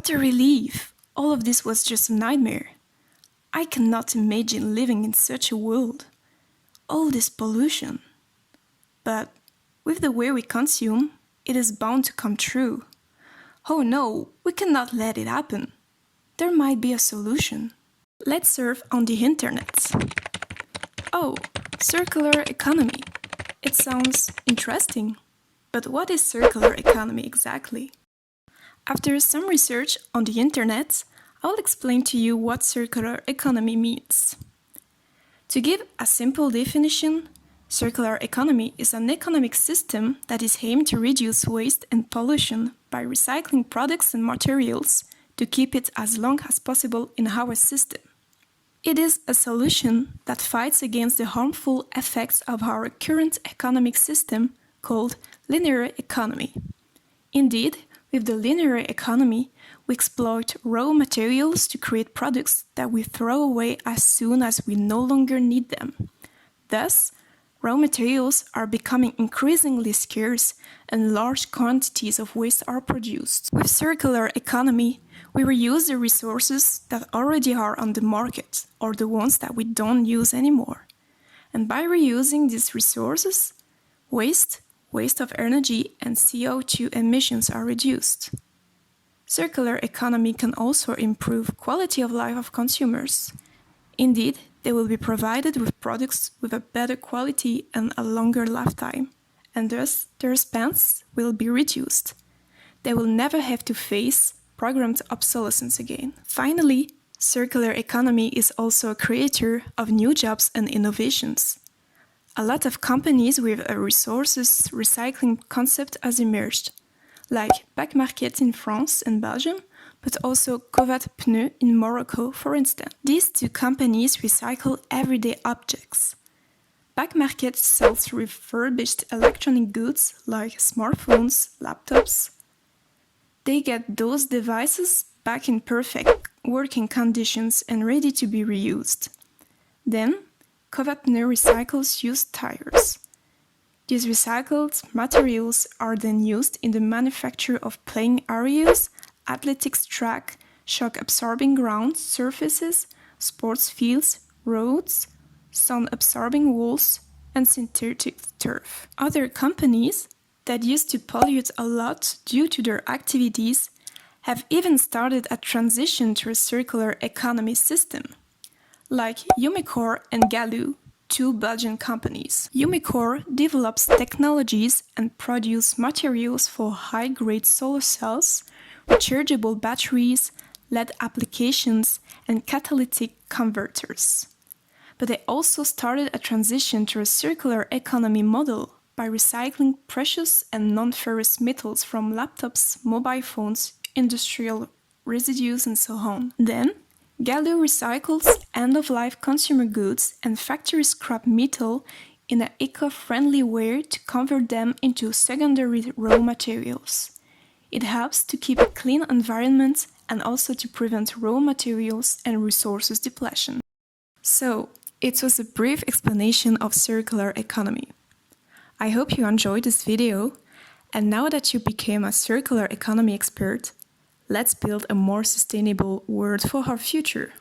What a relief! All of this was just a nightmare. I cannot imagine living in such a world. All this pollution. But with the way we consume, it is bound to come true. Oh no, we cannot let it happen. There might be a solution. Let's surf on the internet. Oh, circular economy. It sounds interesting. But what is circular economy exactly? After some research on the internet, I'll explain to you what circular economy means. To give a simple definition, circular economy is an economic system that is aimed to reduce waste and pollution by recycling products and materials to keep it as long as possible in our system. It is a solution that fights against the harmful effects of our current economic system called linear economy. Indeed, with the linear economy, we exploit raw materials to create products that we throw away as soon as we no longer need them. Thus, raw materials are becoming increasingly scarce and large quantities of waste are produced. With circular economy, we reuse the resources that already are on the market or the ones that we don't use anymore. And by reusing these resources, waste of energy and CO2 emissions are reduced. Circular economy can also improve quality of life of consumers. Indeed, they will be provided with products with a better quality and a longer lifetime, and thus their expense will be reduced. They will never have to face programmed obsolescence again. Finally, circular economy is also a creator of new jobs and innovations. A lot of companies with a resources recycling concept has emerged, like Back Market in France and Belgium, but also Kovat Pneu in Morocco, for instance. These two companies recycle everyday objects. Back Market sells refurbished electronic goods like smartphones, laptops. They get those devices back in perfect working conditions and ready to be reused. Then, Kovat Pneu recycles used tires. These recycled materials are then used in the manufacture of playing areas, athletics track, shock-absorbing ground surfaces, sports fields, roads, sun-absorbing walls, and synthetic turf. Other companies that used to pollute a lot due to their activities have even started a transition to a circular economy system, like Umicore and Galoo, two Belgian companies. Umicore develops technologies and produces materials for high-grade solar cells, rechargeable batteries, LED applications, and catalytic converters. But they also started a transition to a circular economy model by recycling precious and non-ferrous metals from laptops, mobile phones, industrial residues, and so on. Then, Galoo recycles end-of-life consumer goods and factory scrap metal in an eco-friendly way to convert them into secondary raw materials. It helps to keep a clean environment and also to prevent raw materials and resources depletion. So, it was a brief explanation of circular economy. I hope you enjoyed this video, and now that you became a circular economy expert, let's build a more sustainable world for our future.